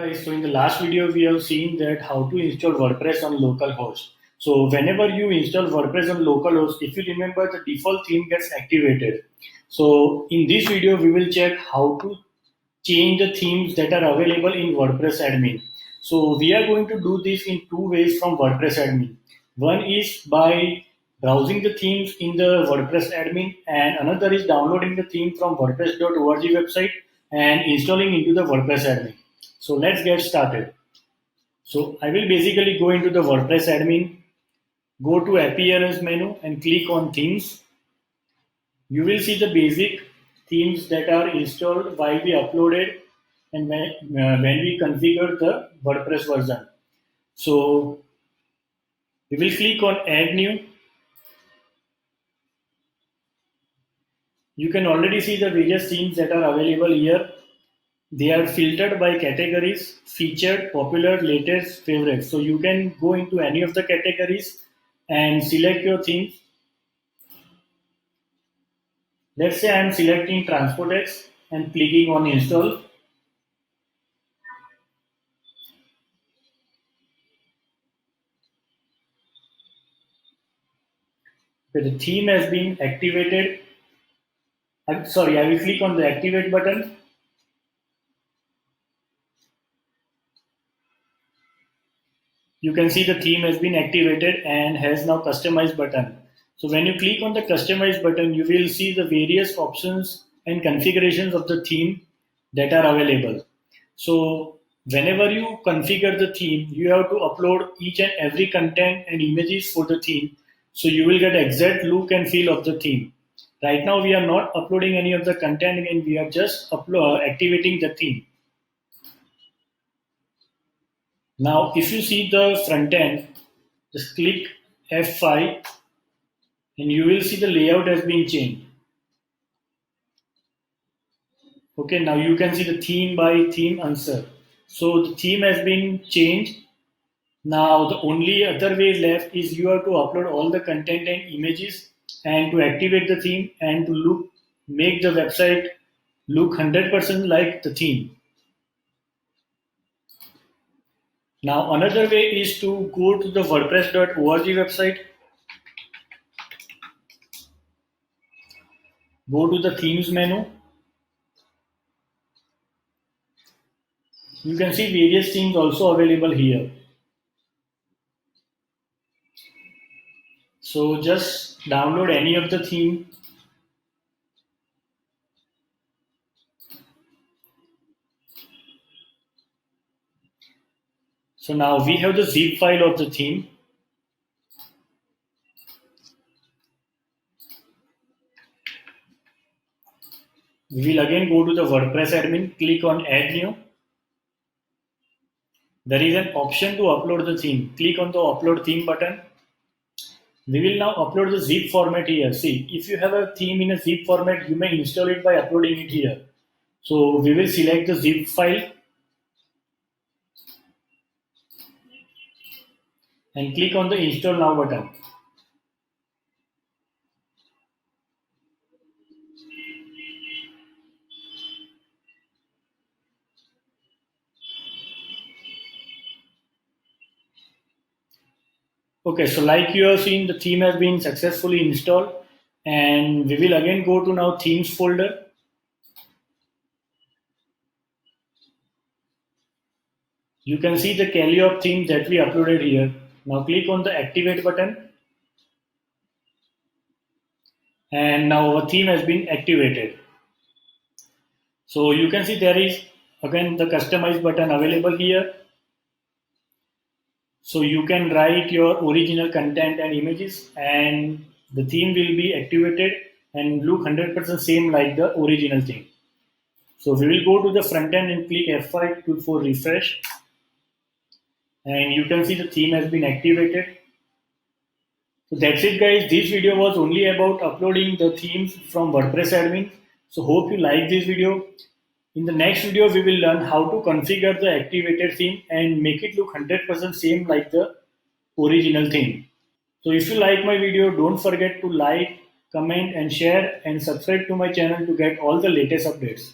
Guys, so in the last video we have seen that how to install WordPress on localhost. So whenever you install WordPress on localhost, if you remember, the default theme gets activated. So in this video we will check how to change the themes that are available in WordPress admin. So we are going to do this in two ways from WordPress admin. One is by browsing the themes in the WordPress admin, and another is downloading the theme from WordPress.org website and installing into the WordPress admin. So let's get started. So I will basically go into the WordPress admin, go to appearance menu and click on themes. You will see the basic themes that are installed while we uploaded and when we configure the WordPress version. So we will click on add new. You can already see the various themes that are available here. They are filtered by categories: featured, popular, latest, favorite. So you can go into any of the categories and select your theme. Let's say I am selecting TransportX and clicking on install. Okay, the theme has been activated. I will click on the activate button. You can see the theme has been activated and has now customized button. So when you click on the customize button, you will see the various options and configurations of the theme that are available. So whenever you configure the theme, you have to upload each and every content and images for the theme. So you will get exact look and feel of the theme. Right now we are not uploading any of the content and we are just activating the theme. Now if you see the front end, just click F5 and you will see the layout has been changed. Okay, now you can see the theme by theme answer. So the theme has been changed. Now the only other way left is you have to upload all the content and images and to activate the theme and to make the website look 100% like the theme. Now another way is to go to the WordPress.org website, go to the themes menu. You can see various themes also available here. So just download any of the theme. So now we have the zip file of the theme. We will again go to the WordPress admin, click on add new. There is an option to upload the theme. Click on the upload theme button. We will now upload the zip format here. See, if you have a theme in a zip format, you may install it by uploading it here. So we will select the zip file and click on the install now button. Okay, so like you have seen, the theme has been successfully installed, and we will again go to now themes folder. You can see the Calliope theme that we uploaded here. Now click on the activate button. And now our theme has been activated. So you can see there is again the customize button available here. So you can write your original content and images and the theme will be activated and look 100% same like the original theme. So we will go to the front end and click F5 for refresh. And you can see the theme has been activated. So that's it guys. This video was only about uploading the themes from WordPress admin. So hope you like this video. In the next video, we will learn how to configure the activated theme and make it look 100% same like the original theme. So if you like my video, don't forget to like, comment and share and subscribe to my channel to get all the latest updates.